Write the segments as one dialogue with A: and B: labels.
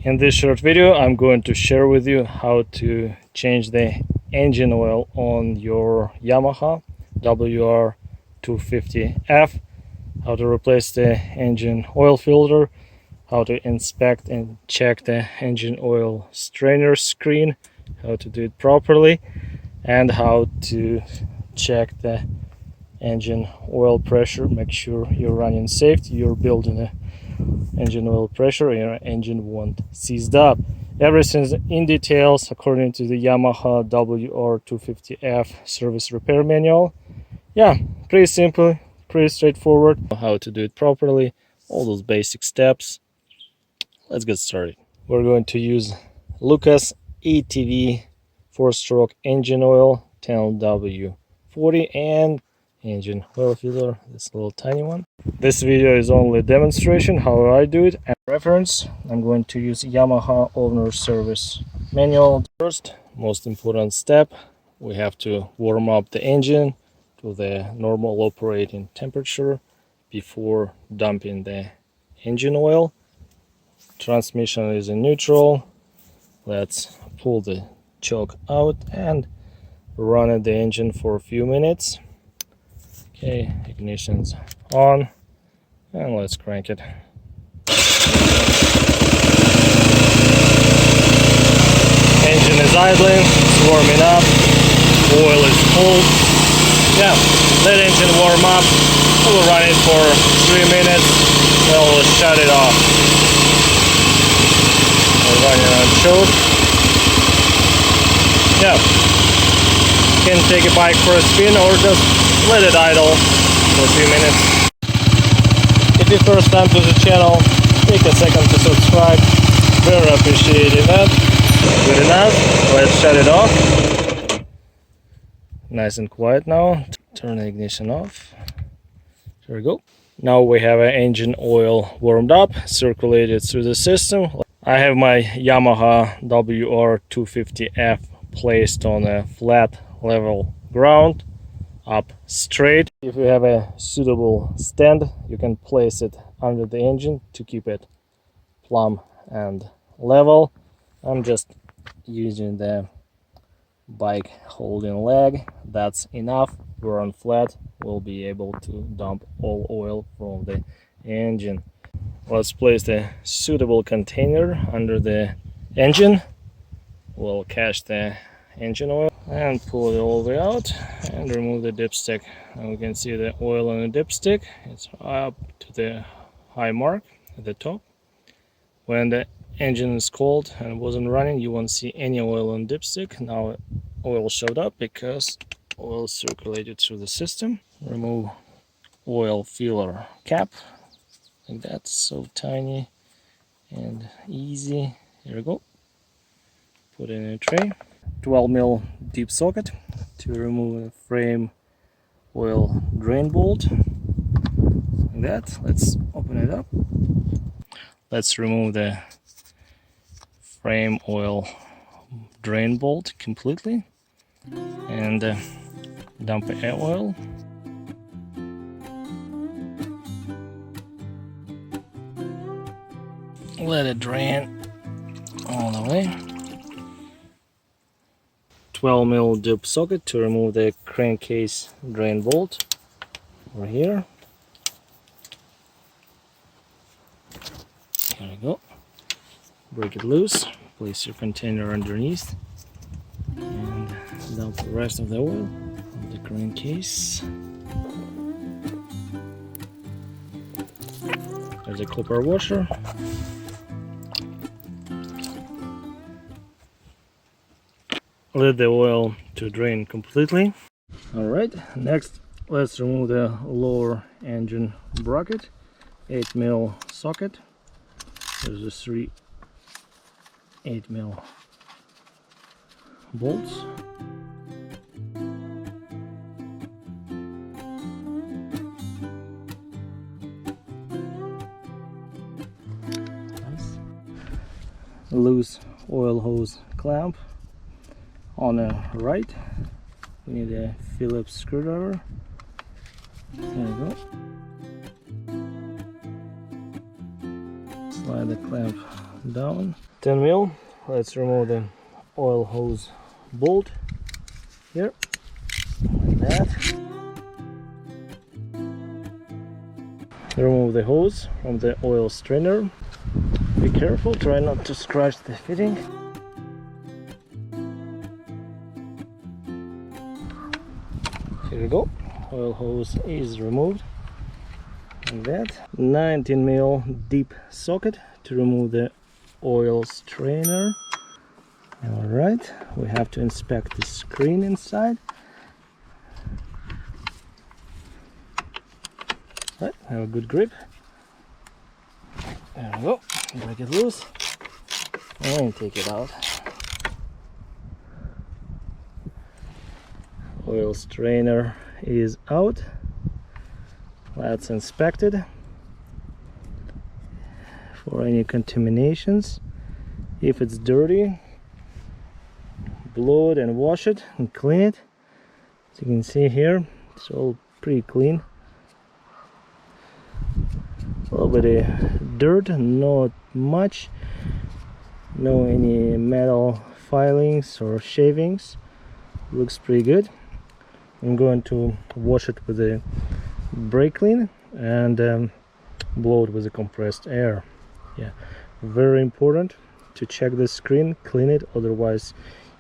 A: In this short video, I'm going to share with you how to change the engine oil on your Yamaha Wr250F, how to replace the engine oil filter, how to inspect and check the engine oil strainer screen, how to do it properly, and how to check the engine oil pressure. Make sure you're running safe, you're building a engine oil pressure and your engine won't seized up. Everything's in details according to the Yamaha Wr250F service repair manual. Yeah, pretty simple, pretty straightforward. How to do it properly, all those basic steps. Let's get started. We're going to use Lucas ATV 4-stroke engine oil 10W40 and engine oil filter, this little tiny one. This video is only a demonstration how I do it, and reference I'm going to use Yamaha owner service manual. First, most important step, we have to warm up the engine to the normal operating temperature before dumping the engine oil. Transmission is in neutral. Let's pull the choke out and run the engine for a few minutes. Okay, ignition's on, and let's crank it. Engine is idling, it's warming up, oil is cold. Yeah, let engine warm up. We'll run it for 3 minutes, then we'll shut it off. We're running on choke. Yeah, you can take a bike for a spin or just let it idle for a few minutes. If you're first time to the channel, take a second to subscribe. Very appreciated that. Good enough. Let's shut it off. Nice and quiet now. Turn the ignition off. There we go. Now we have our engine oil warmed up, circulated through the system. I have my Yamaha Wr250F placed on a flat level ground, up straight. If you have a suitable stand, you can place it under the engine to keep it plumb and level. I'm just using the bike holding leg. That's enough. We're on flat, we'll be able to dump all oil from the engine. Let's place the suitable container under the engine. We'll catch the engine oil and pull it all the way out and remove the dipstick. And we can see the oil on the dipstick. It's up to the high mark at the top. When the engine is cold and wasn't running, you won't see any oil on dipstick. Now oil showed up because oil circulated through the system. Remove oil filler cap like that, so tiny and easy. Here we go. Put it in a tray. 12mm deep socket to remove a frame oil drain bolt like that. Let's open it up. Let's remove the frame oil drain bolt completely and dump the air oil. Let it drain all the way. 12mm deep socket to remove the crankcase drain bolt over here. There we go. Break it loose, place your container underneath, and dump the rest of the oil on the crankcase. There's a clipper washer. Let the oil to drain completely. Alright, next let's remove the lower engine bracket, 8mm socket. There's a 3 8mm bolts. Nice. Loose oil hose clamp. On the right, we need a Phillips screwdriver. There we go. Slide the clamp down. 10 mil. Let's remove the oil hose bolt here, like that. Remove the hose from the oil strainer. Be careful, try not to scratch the fitting. Here we go, oil hose is removed. Like that. 19 mil deep socket to remove the oil strainer. Alright, we have to inspect the screen inside. Right, have a good grip. There we go, break it loose and take it out. Oil strainer is out. Let's inspect it for any contaminations. If it's dirty, blow it and wash it and clean it. As you can see here, it's all pretty clean. A little bit of dirt, not much. No any metal filings or shavings. Looks pretty good. I'm going to wash it with a brake clean and blow it with the compressed air. Yeah, very important to check the screen, clean it, otherwise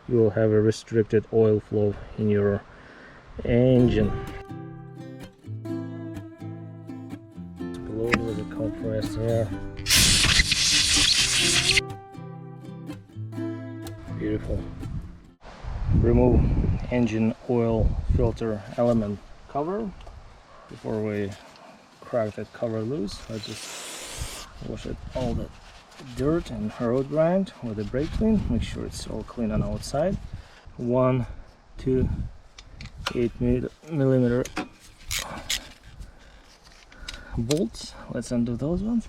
A: you will have a restricted oil flow in your engine. Blow it with the compressed air. Beautiful. Remove engine oil filter element cover. Before we crack that cover loose, let's just wash it all the dirt and road grind with a brake clean. Make sure it's all clean on outside. 1, 2, 8mm bolts. Let's undo those ones.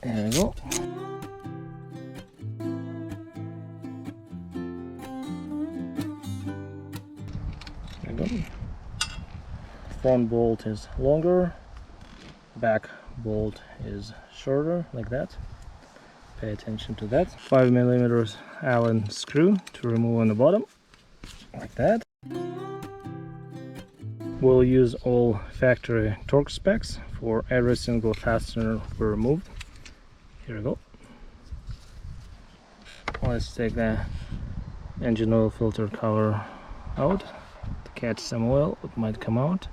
A: There we go. There we go. Front bolt is longer, back bolt is shorter, like that. Pay attention to that. 5mm Allen screw to remove on the bottom, like that. We'll use all factory torque specs for every single fastener we removed. Here we go. Let's take the engine oil filter cover out to catch some oil. It might come out.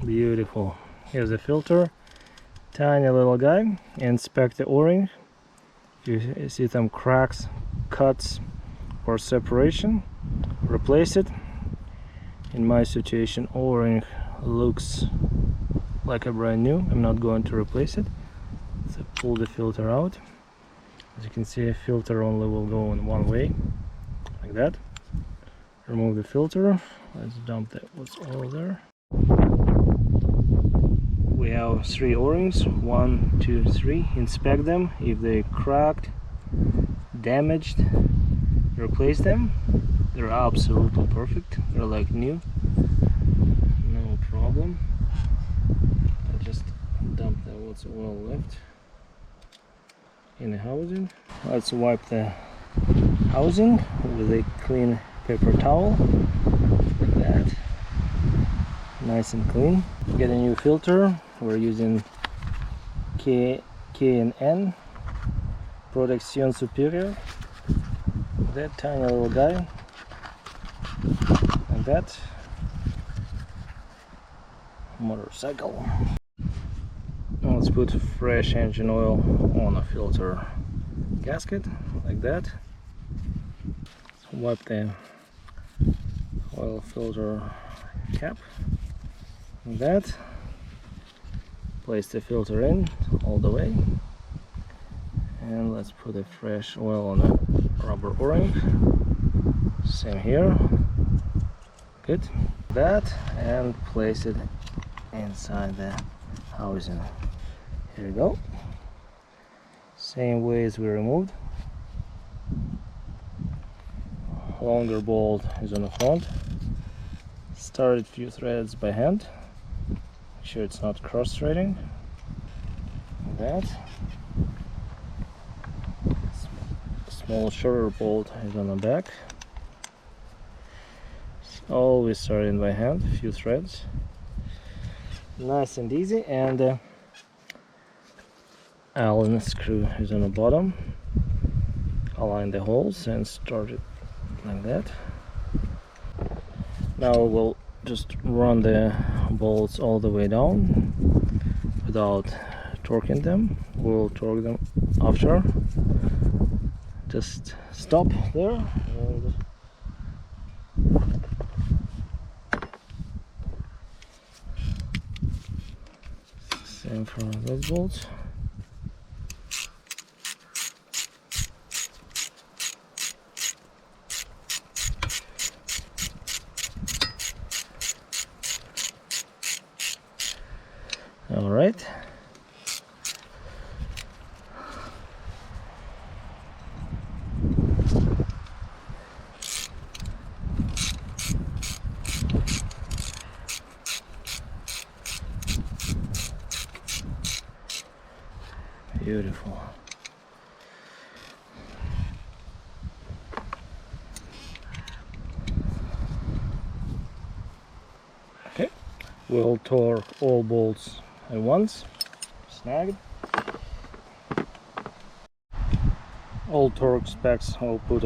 A: Beautiful. Here's the filter. Tiny little guy. Inspect the o-ring. If you see some cracks, cuts or separation, replace it. In my situation, o-ring looks like a brand new. I'm not going to replace it. So pull the filter out. As you can see, a filter only will go in one way, like that. Remove the filter. Let's dump that what's all there. We have 3 o-rings, 1, 2, 3. Inspect them. If they cracked, damaged, replace them. They're absolutely perfect. They're like new. No problem. I just dump the what's oil left in the housing. Let's wipe the housing with a clean paper towel, like that. Nice and clean. Get a new filter. We're using K&N Protection Superior. That tiny little guy, and that motorcycle. Now let's put fresh engine oil on a filter gasket, like that. Wipe the oil filter cap, like that. Place the filter in all the way, and let's put a fresh oil on a rubber o-ring. Same here. Good. That, and place it inside the housing. Here we go. Same way as we removed. Longer bolt is on the front. Started few threads by hand. Make sure it's not cross-threading. Like that. Small shorter bolt is on the back. It's always starting by hand, a few threads. Nice and easy, and Allen screw is on the bottom. Align the holes and start it like that. Now we'll just run the bolts all the way down without torquing them. We'll torque them after. Just stop there and same for those bolts. All right. Beautiful. Okay, we'll torque all bolts at once. Snag it. All torque specs I'll put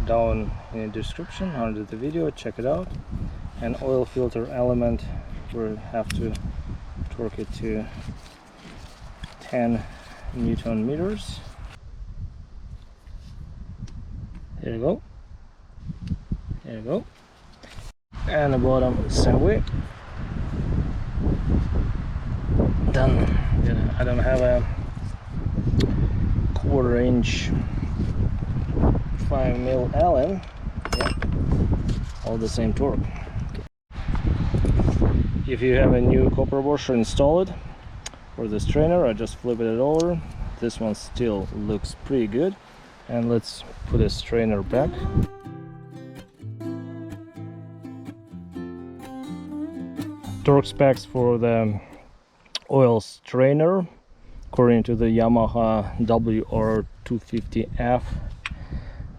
A: down in the description under the video. Check it out. An oil filter element, we have to torque it to 10 Newton meters. There you go. There you go. And the bottom same way. Done. Yeah, I don't have a 1/4 inch 5mm Allen. Yeah. All the same torque. If you have a new copper washer installed for the strainer, I just flip it over. This one still looks pretty good. And let's put the strainer back. Torque specs for the oil strainer, according to the Yamaha Wr250F,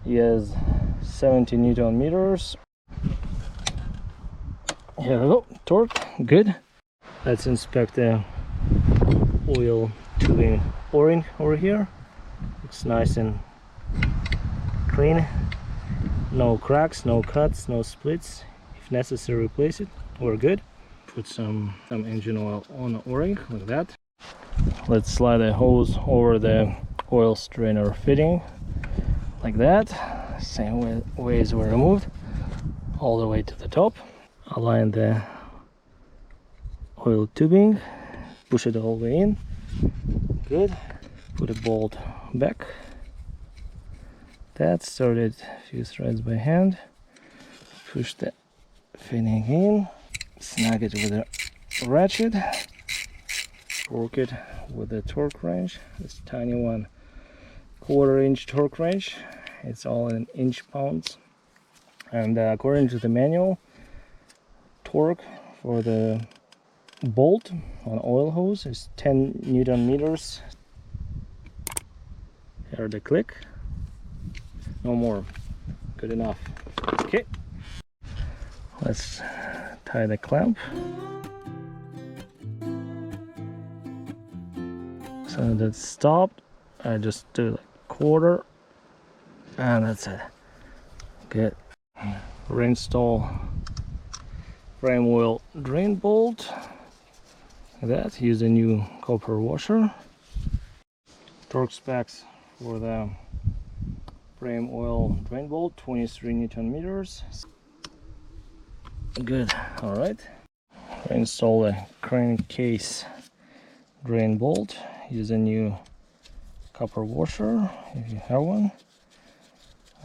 A: is 70 Newton meters. Here we go, torque, good. Let's inspect the oil tubing o-ring over here. Looks nice and clean. No cracks, no cuts, no splits. If necessary, replace it. We're good. Put some engine oil on the o-ring like that. Let's slide the hose over the oil strainer fitting like that. Same way as we removed, all the way to the top. Align the oil tubing, push it all the way in. Good. Put a bolt back. That started a few threads by hand. Push the fitting in. Snag it with a ratchet. Torque it with a torque wrench. This tiny one, 1/4 inch torque wrench. It's all in inch pounds. And according to the manual, torque for the bolt on oil hose is 10 Newton meters. Here the click. No more. Good enough. Okay. Let's tie the clamp. So that's stopped. I just do like 1/4, and that's it. Good. Reinstall frame oil drain bolt. Like that. Use a new copper washer. Torque specs for the frame oil drain bolt, 23 Newton meters. Good. All right. Install a crankcase drain bolt. Use a new copper washer if you have one.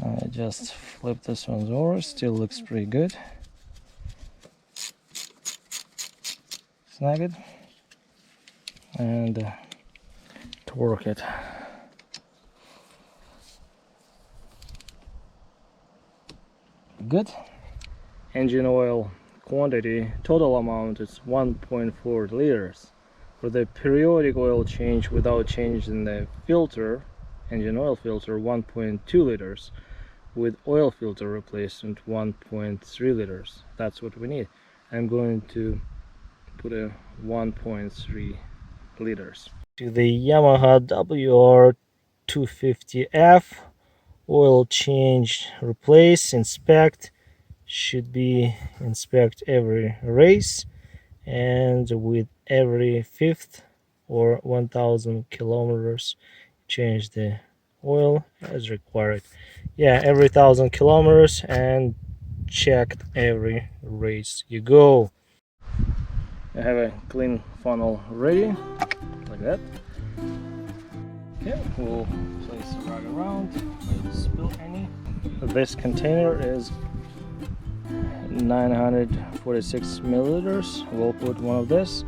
A: I just flip this one over. Still looks pretty good. Snag it and torque it. Good. Engine oil quantity, total amount is 1.4 liters. For the periodic oil change without changing the filter, engine oil filter, 1.2 liters. With oil filter replacement, 1.3 liters. That's what we need. I'm going to put a 1.3 liters. To the Yamaha Wr250F, oil change, replace, inspect. Should be inspect every race and with every 5th or 1000 kilometers change the oil as required. Yeah, every 1000 kilometers and checked every race you go. I have a clean funnel ready like that. Okay, we'll place it right around, don't spill any. This container is 946 milliliters. We'll put one of this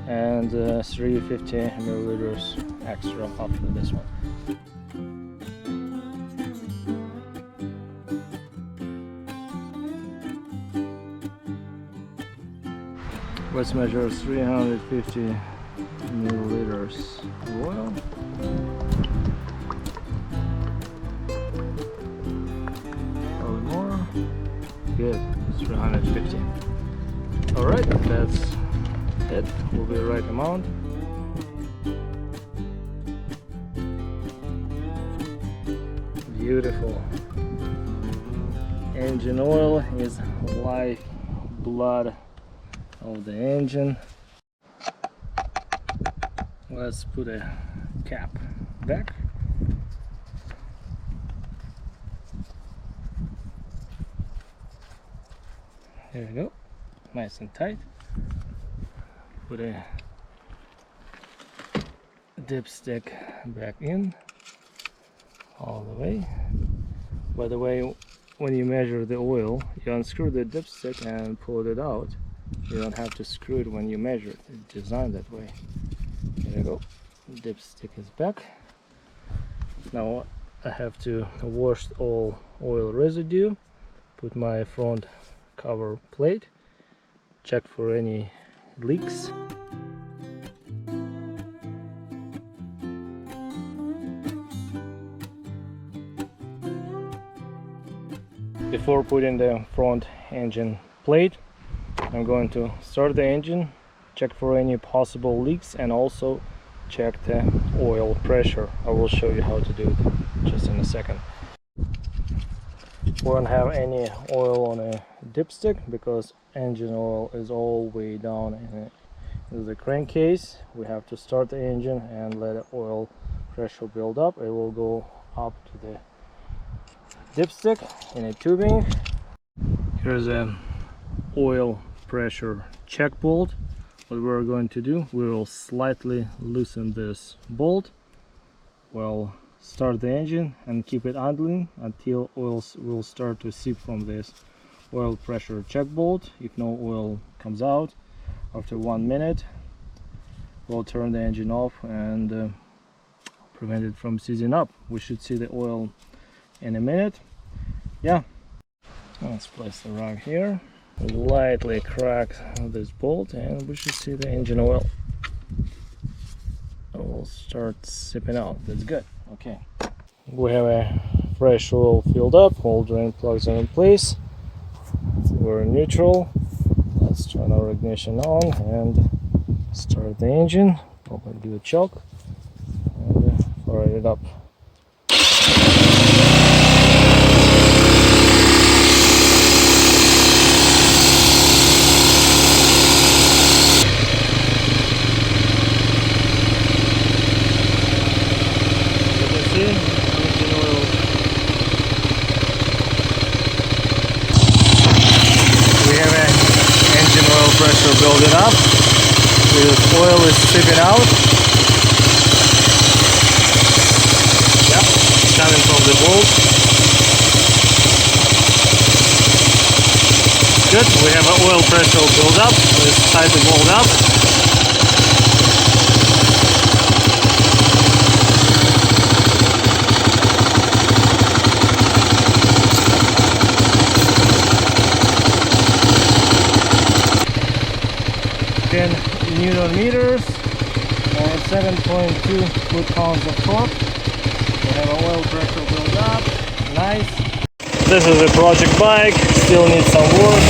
A: and 350 milliliters extra after this one. Let's measure 350 milliliters of oil. Probably more. Good, 350. Alright, that's it. Will be the right amount. Beautiful. Engine oil is lifeblood of the engine. Let's put a cap back. There we go, nice and tight. Put a dipstick back in all the way. By the way, when you measure the oil, you unscrew the dipstick and pull it out. You don't have to screw it when you measure it. It's designed that way. There you go. Dipstick is back. Now I have to wash all oil residue. Put my front cover plate. Check for any leaks. Before putting the front engine plate, I'm going to start the engine, check for any possible leaks, and also check the oil pressure. I will show you how to do it just in a second. We don't have any oil on a dipstick because engine oil is all the way down in the crankcase. We have to start the engine and let the oil pressure build up. It will go up to the dipstick in a tubing. Here's a oil pressure check bolt. What we're going to do, we will slightly loosen this bolt. We'll start the engine and keep it idling until oil will start to seep from this oil pressure check bolt. If no oil comes out after 1 minute, we'll turn the engine off and prevent it from seizing up. We should see the oil in a minute. Yeah, let's place the rag here. Lightly crack this bolt and we should see the engine oil. It will start sipping out. That's good. Okay, we have a fresh oil filled up. All drain plugs are in place. We're neutral. Let's turn our ignition on and start the engine. Probably give a choke and fire it up. Pressure building up. The oil is seeping out. Yep, it's coming from the bolt. Good, we have an oil pressure build up. Let's tighten the bolt up. 10 Newton meters and 7.2 foot-pounds of torque. We have an oil pressure built up. Nice. This is a project bike, still needs some work.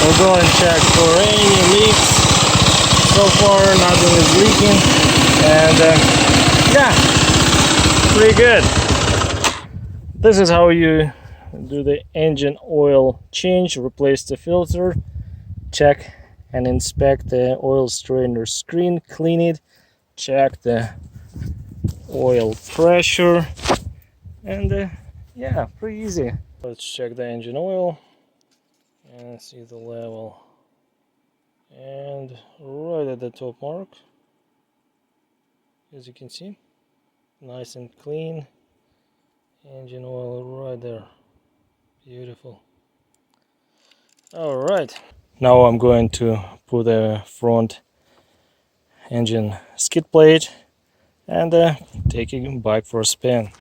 A: We'll go and check for any leaks. So far nothing is leaking, and yeah, pretty good. This is how you do the engine oil change. Replace the filter, check and inspect the oil strainer screen, clean it, check the oil pressure, and yeah, pretty easy. Let's check the engine oil and see the level, and right at the top mark, as you can see, nice and clean engine oil right there. Beautiful. All right, now I'm going to put a front engine skid plate and take it back for a spin.